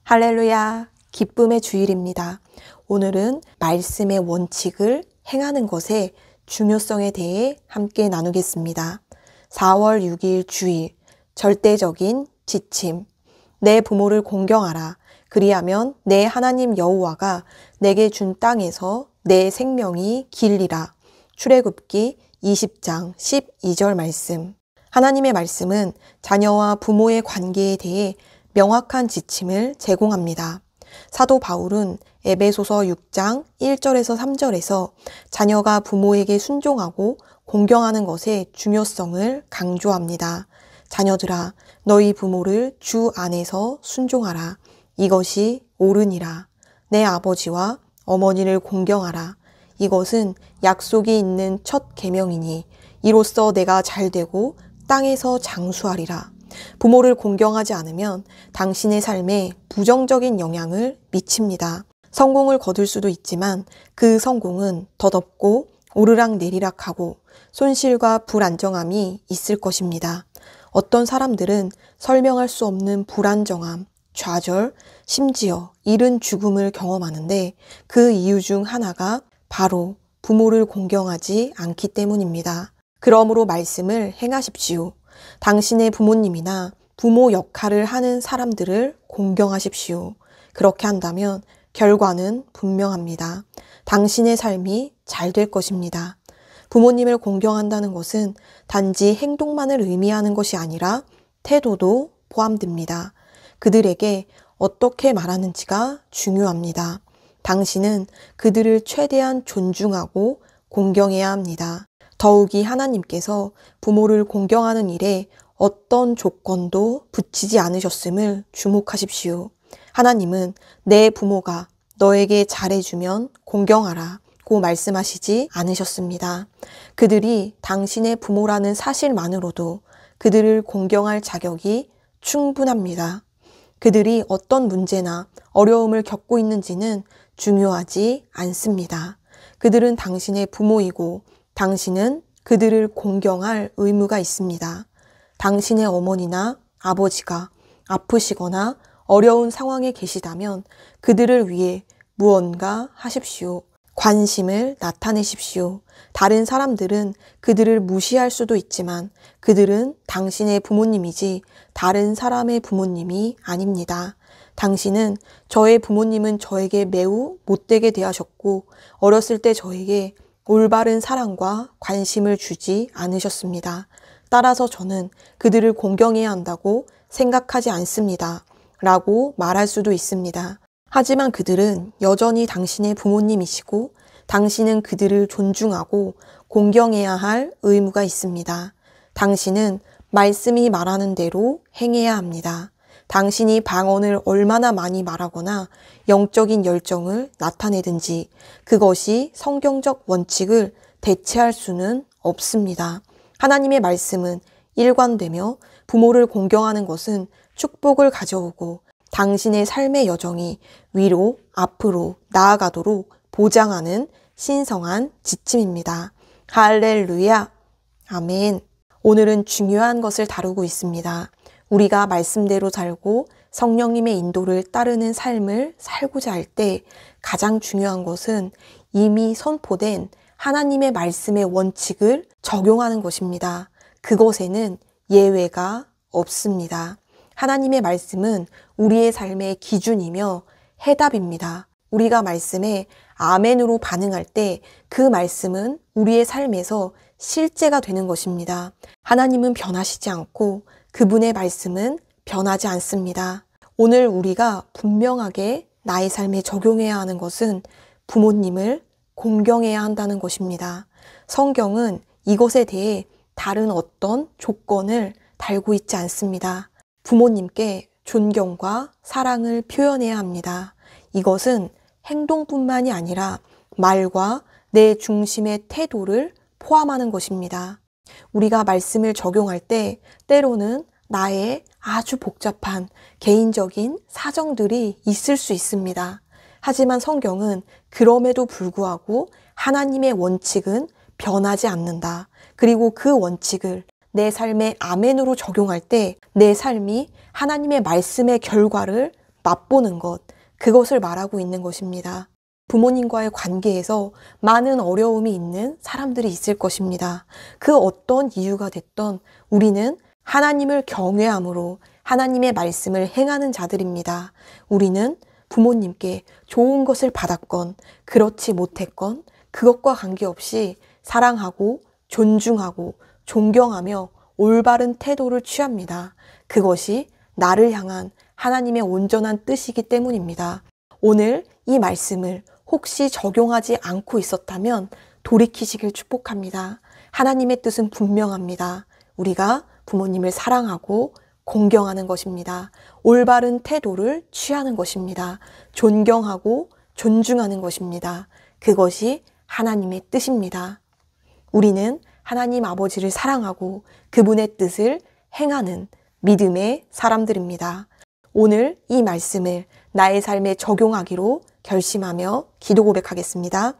할렐루야! 기쁨의 주일입니다. 오늘은 말씀의 원칙을 행하는 것의 중요성에 대해 함께 나누겠습니다. 4월 6일 주일, 절대적인 지침. 내 부모를 공경하라. 그리하면 내 하나님 여호와가 내게 준 땅에서 내 생명이 길리라. 출애굽기 20장 12절 말씀. 하나님의 말씀은 자녀와 부모의 관계에 대해 명확한 지침을 제공합니다. 사도 바울은 에베소서 6장 1절에서 3절에서 자녀가 부모에게 순종하고 공경하는 것의 중요성을 강조합니다. 자녀들아, 너희 부모를 주 안에서 순종하라. 이것이 옳으니라. 내 아버지와 어머니를 공경하라. 이것은 약속이 있는 첫 계명이니 이로써 내가 잘되고 땅에서 장수하리라. 부모를 공경하지 않으면 당신의 삶에 부정적인 영향을 미칩니다. 성공을 거둘 수도 있지만 그 성공은 덧없고 오르락내리락하고 손실과 불안정함이 있을 것입니다. 어떤 사람들은 설명할 수 없는 불안정함, 좌절, 심지어 이른 죽음을 경험하는데 그 이유 중 하나가 바로 부모를 공경하지 않기 때문입니다. 그러므로 말씀을 행하십시오. 당신의 부모님이나 부모 역할을 하는 사람들을 공경하십시오. 그렇게 한다면 결과는 분명합니다. 당신의 삶이 잘 될 것입니다. 부모님을 공경한다는 것은 단지 행동만을 의미하는 것이 아니라 태도도 포함됩니다. 그들에게 어떻게 말하는지가 중요합니다. 당신은 그들을 최대한 존중하고 공경해야 합니다. 더욱이 하나님께서 부모를 공경하는 일에 어떤 조건도 붙이지 않으셨음을 주목하십시오. 하나님은 내 부모가 너에게 잘해주면 공경하라고 말씀하시지 않으셨습니다. 그들이 당신의 부모라는 사실만으로도 그들을 공경할 자격이 충분합니다. 그들이 어떤 문제나 어려움을 겪고 있는지는 중요하지 않습니다. 그들은 당신의 부모이고 당신은 그들을 공경할 의무가 있습니다. 당신의 어머니나 아버지가 아프시거나 어려운 상황에 계시다면 그들을 위해 무언가 하십시오. 관심을 나타내십시오. 다른 사람들은 그들을 무시할 수도 있지만 그들은 당신의 부모님이지 다른 사람의 부모님이 아닙니다. 당신은 저의 부모님은 저에게 매우 못되게 대하셨고 어렸을 때 저에게 올바른 사랑과 관심을 주지 않으셨습니다. 따라서 저는 그들을 공경해야 한다고 생각하지 않습니다. 라고 말할 수도 있습니다. 하지만 그들은 여전히 당신의 부모님이시고 당신은 그들을 존중하고 공경해야 할 의무가 있습니다. 당신은 말씀이 말하는 대로 행해야 합니다. 당신이 방언을 얼마나 많이 말하거나 영적인 열정을 나타내든지 그것이 성경적 원칙을 대체할 수는 없습니다. 하나님의 말씀은 일관되며 부모를 공경하는 것은 축복을 가져오고 당신의 삶의 여정이 위로 앞으로 나아가도록 보장하는 신성한 지침입니다. 할렐루야! 아멘. 오늘은 중요한 것을 다루고 있습니다. 우리가 말씀대로 살고 성령님의 인도를 따르는 삶을 살고자 할 때 가장 중요한 것은 이미 선포된 하나님의 말씀의 원칙을 적용하는 것입니다. 그것에는 예외가 없습니다. 하나님의 말씀은 우리의 삶의 기준이며 해답입니다. 우리가 말씀에 아멘으로 반응할 때 그 말씀은 우리의 삶에서 실제가 되는 것입니다. 하나님은 변하시지 않고 그분의 말씀은 변하지 않습니다. 오늘 우리가 분명하게 나의 삶에 적용해야 하는 것은 부모님을 공경해야 한다는 것입니다. 성경은 이것에 대해 다른 어떤 조건을 달고 있지 않습니다. 부모님께 존경과 사랑을 표현해야 합니다. 이것은 행동뿐만이 아니라 말과 내 중심의 태도를 포함하는 것입니다. 우리가 말씀을 적용할 때 때로는 나의 아주 복잡한 개인적인 사정들이 있을 수 있습니다. 하지만 성경은 그럼에도 불구하고 하나님의 원칙은 변하지 않는다. 그리고 그 원칙을 내 삶의 아멘으로 적용할 때 내 삶이 하나님의 말씀의 결과를 맛보는 것, 그것을 말하고 있는 것입니다. 부모님과의 관계에서 많은 어려움이 있는 사람들이 있을 것입니다. 그 어떤 이유가 됐던 우리는 하나님을 경외함으로 하나님의 말씀을 행하는 자들입니다. 우리는 부모님께 좋은 것을 받았건 그렇지 못했건 그것과 관계없이 사랑하고 존중하고 존경하며 올바른 태도를 취합니다. 그것이 나를 향한 하나님의 온전한 뜻이기 때문입니다. 오늘 이 말씀을 혹시 적용하지 않고 있었다면 돌이키시길 축복합니다. 하나님의 뜻은 분명합니다. 우리가 부모님을 사랑하고 공경하는 것입니다. 올바른 태도를 취하는 것입니다. 존경하고 존중하는 것입니다. 그것이 하나님의 뜻입니다. 우리는 하나님 아버지를 사랑하고 그분의 뜻을 행하는 믿음의 사람들입니다. 오늘 이 말씀을 나의 삶에 적용하기로 결심하며 기도 고백하겠습니다.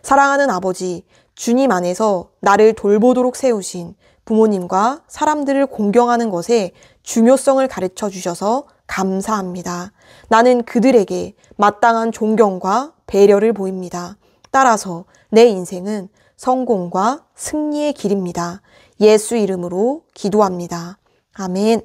사랑하는 아버지, 주님 안에서 나를 돌보도록 세우신 부모님과 사람들을 공경하는 것에 중요성을 가르쳐 주셔서 감사합니다. 나는 그들에게 마땅한 존경과 배려를 보입니다. 따라서 내 인생은 성공과 승리의 길입니다. 예수 이름으로 기도합니다. 아멘.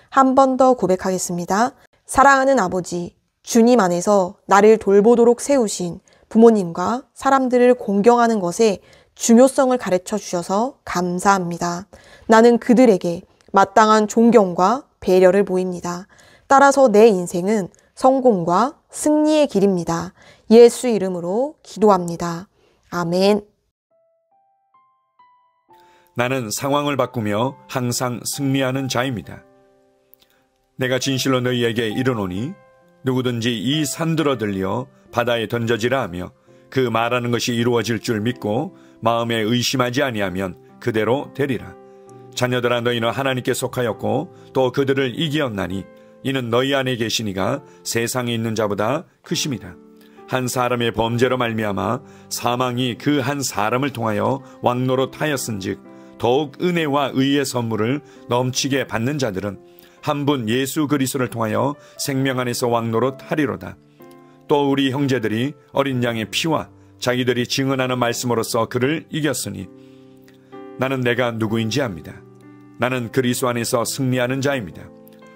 한 번 더 고백하겠습니다. 사랑하는 아버지, 주님 안에서 나를 돌보도록 세우신 부모님과 사람들을 공경하는 것에 중요성을 가르쳐 주셔서 감사합니다. 나는 그들에게 마땅한 존경과 배려를 보입니다. 따라서 내 인생은 성공과 승리의 길입니다. 예수 이름으로 기도합니다. 아멘. 나는 상황을 바꾸며 항상 승리하는 자입니다. 내가 진실로 너희에게 이르노니 누구든지 이 산들어 들려 바다에 던져지라 하며 그 말하는 것이 이루어질 줄 믿고 마음에 의심하지 아니하면 그대로 되리라. 자녀들아, 너희는 하나님께 속하였고 또 그들을 이기었나니 이는 너희 안에 계시니가 세상에 있는 자보다 크심이라. 한 사람의 범죄로 말미암아 사망이 그 한 사람을 통하여 왕노릇하였은즉 더욱 은혜와 의의 선물을 넘치게 받는 자들은 한 분 예수 그리스도를 통하여 생명 안에서 왕노릇하리로다. 또 우리 형제들이 어린 양의 피와 자기들이 증언하는 말씀으로써 그를 이겼으니 나는 내가 누구인지 압니다. 나는 그리스도 안에서 승리하는 자입니다.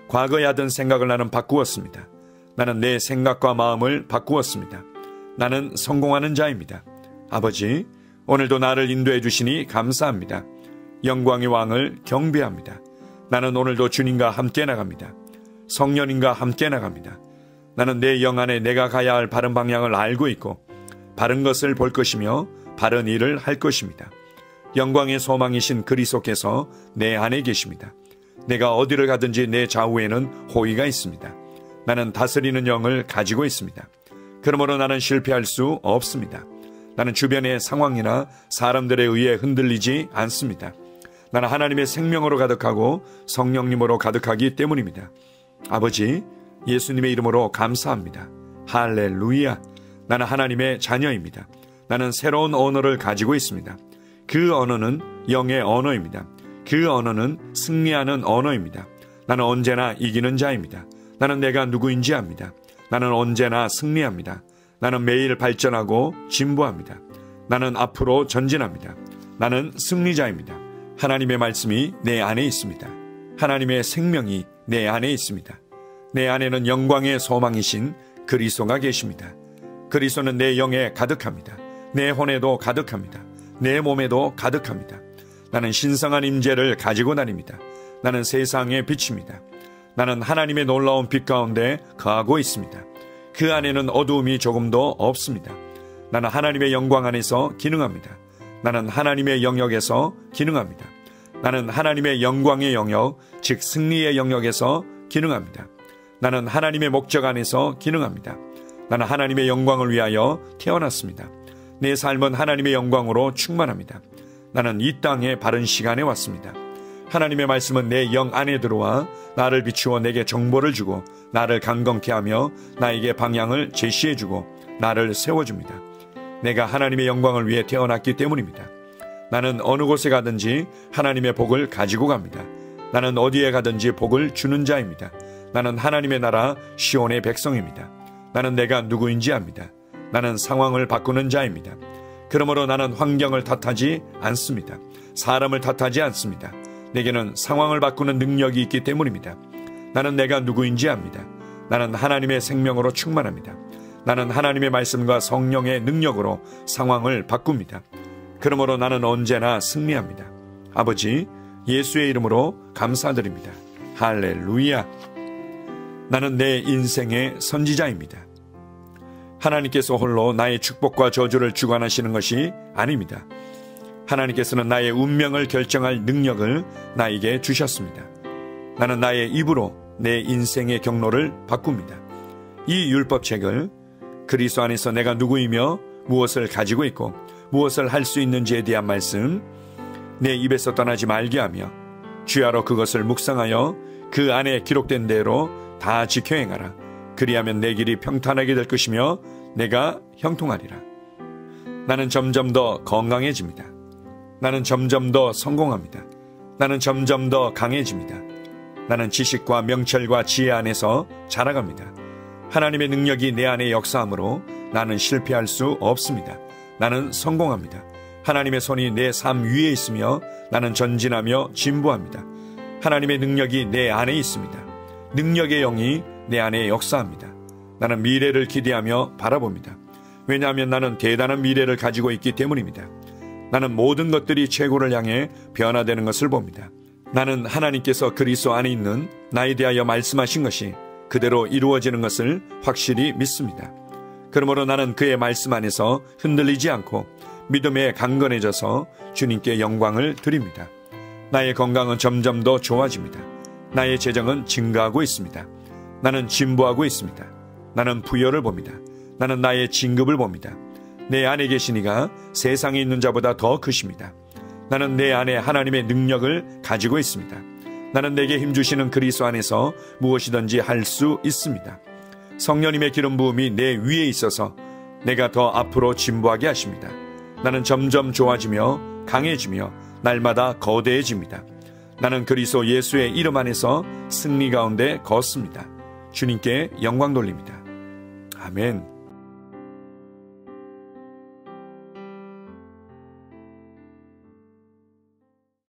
과거에 하던 생각을 나는 바꾸었습니다. 나는 내 생각과 마음을 바꾸었습니다. 나는 성공하는 자입니다. 아버지, 오늘도 나를 인도해 주시니 감사합니다. 영광의 왕을 경배합니다. 나는 오늘도 주님과 함께 나갑니다. 성령님과 함께 나갑니다. 나는 내 영 안에 내가 가야 할 바른 방향을 알고 있고 바른 것을 볼 것이며 바른 일을 할 것입니다. 영광의 소망이신 그리스도께서 내 안에 계십니다. 내가 어디를 가든지 내 좌우에는 호의가 있습니다. 나는 다스리는 영을 가지고 있습니다. 그러므로 나는 실패할 수 없습니다. 나는 주변의 상황이나 사람들에 의해 흔들리지 않습니다. 나는 하나님의 생명으로 가득하고 성령님으로 가득하기 때문입니다. 아버지, 예수님의 이름으로 감사합니다. 할렐루야. 나는 하나님의 자녀입니다. 나는 새로운 언어를 가지고 있습니다. 그 언어는 영의 언어입니다. 그 언어는 승리하는 언어입니다. 나는 언제나 이기는 자입니다. 나는 내가 누구인지 압니다. 나는 언제나 승리합니다. 나는 매일 발전하고 진보합니다. 나는 앞으로 전진합니다. 나는 승리자입니다. 하나님의 말씀이 내 안에 있습니다. 하나님의 생명이 내 안에 있습니다. 내 안에는 영광의 소망이신 그리스도가 계십니다. 그리스도는 내 영에 가득합니다. 내 혼에도 가득합니다. 내 몸에도 가득합니다. 나는 신성한 임재를 가지고 다닙니다. 나는 세상의 빛입니다. 나는 하나님의 놀라운 빛 가운데 거하고 있습니다. 그 안에는 어두움이 조금도 없습니다. 나는 하나님의 영광 안에서 기능합니다. 나는 하나님의 영역에서 기능합니다. 나는 하나님의 영광의 영역, 즉 승리의 영역에서 기능합니다. 나는 하나님의 목적 안에서 기능합니다. 나는 하나님의 영광을 위하여 태어났습니다. 내 삶은 하나님의 영광으로 충만합니다. 나는 이 땅에 바른 시간에 왔습니다. 하나님의 말씀은 내 영 안에 들어와 나를 비추어 내게 정보를 주고 나를 강건케 하며 나에게 방향을 제시해주고 나를 세워줍니다. 내가 하나님의 영광을 위해 태어났기 때문입니다. 나는 어느 곳에 가든지 하나님의 복을 가지고 갑니다. 나는 어디에 가든지 복을 주는 자입니다. 나는 하나님의 나라 시온의 백성입니다. 나는 내가 누구인지 압니다. 나는 상황을 바꾸는 자입니다. 그러므로 나는 환경을 탓하지 않습니다. 사람을 탓하지 않습니다. 내게는 상황을 바꾸는 능력이 있기 때문입니다. 나는 내가 누구인지 압니다. 나는 하나님의 생명으로 충만합니다. 나는 하나님의 말씀과 성령의 능력으로 상황을 바꿉니다. 그러므로 나는 언제나 승리합니다. 아버지, 예수의 이름으로 감사드립니다. 할렐루야. 나는 내 인생의 선지자입니다. 하나님께서 홀로 나의 축복과 저주를 주관하시는 것이 아닙니다. 하나님께서는 나의 운명을 결정할 능력을 나에게 주셨습니다. 나는 나의 입으로 내 인생의 경로를 바꿉니다. 이 율법책을 그리스도 안에서 내가 누구이며 무엇을 가지고 있고 무엇을 할 수 있는지에 대한 말씀 내 입에서 떠나지 말게 하며 주야로 그것을 묵상하여 그 안에 기록된 대로 다 지켜 행하라. 그리하면 내 길이 평탄하게 될 것이며 내가 형통하리라. 나는 점점 더 건강해집니다. 나는 점점 더 성공합니다. 나는 점점 더 강해집니다. 나는 지식과 명철과 지혜 안에서 자라갑니다. 하나님의 능력이 내 안에 역사하므로 나는 실패할 수 없습니다. 나는 성공합니다. 하나님의 손이 내 삶 위에 있으며 나는 전진하며 진보합니다. 하나님의 능력이 내 안에 있습니다. 능력의 영이 내 안에 역사합니다. 나는 미래를 기대하며 바라봅니다. 왜냐하면 나는 대단한 미래를 가지고 있기 때문입니다. 나는 모든 것들이 최고를 향해 변화되는 것을 봅니다. 나는 하나님께서 그리스도 안에 있는 나에 대하여 말씀하신 것이 그대로 이루어지는 것을 확실히 믿습니다. 그러므로 나는 그의 말씀 안에서 흔들리지 않고 믿음에 강건해져서 주님께 영광을 드립니다. 나의 건강은 점점 더 좋아집니다. 나의 재정은 증가하고 있습니다. 나는 진보하고 있습니다. 나는 부여를 봅니다. 나는 나의 진급을 봅니다. 내 안에 계신 이가 세상에 있는 자보다 더 크십니다. 나는 내 안에 하나님의 능력을 가지고 있습니다. 나는 내게 힘주시는 그리스도 안에서 무엇이든지 할 수 있습니다. 성령님의 기름 부음이 내 위에 있어서 내가 더 앞으로 진보하게 하십니다. 나는 점점 좋아지며 강해지며 날마다 거대해집니다. 나는 그리스도 예수의 이름 안에서 승리 가운데 걷습니다. 주님께 영광 돌립니다. 아멘.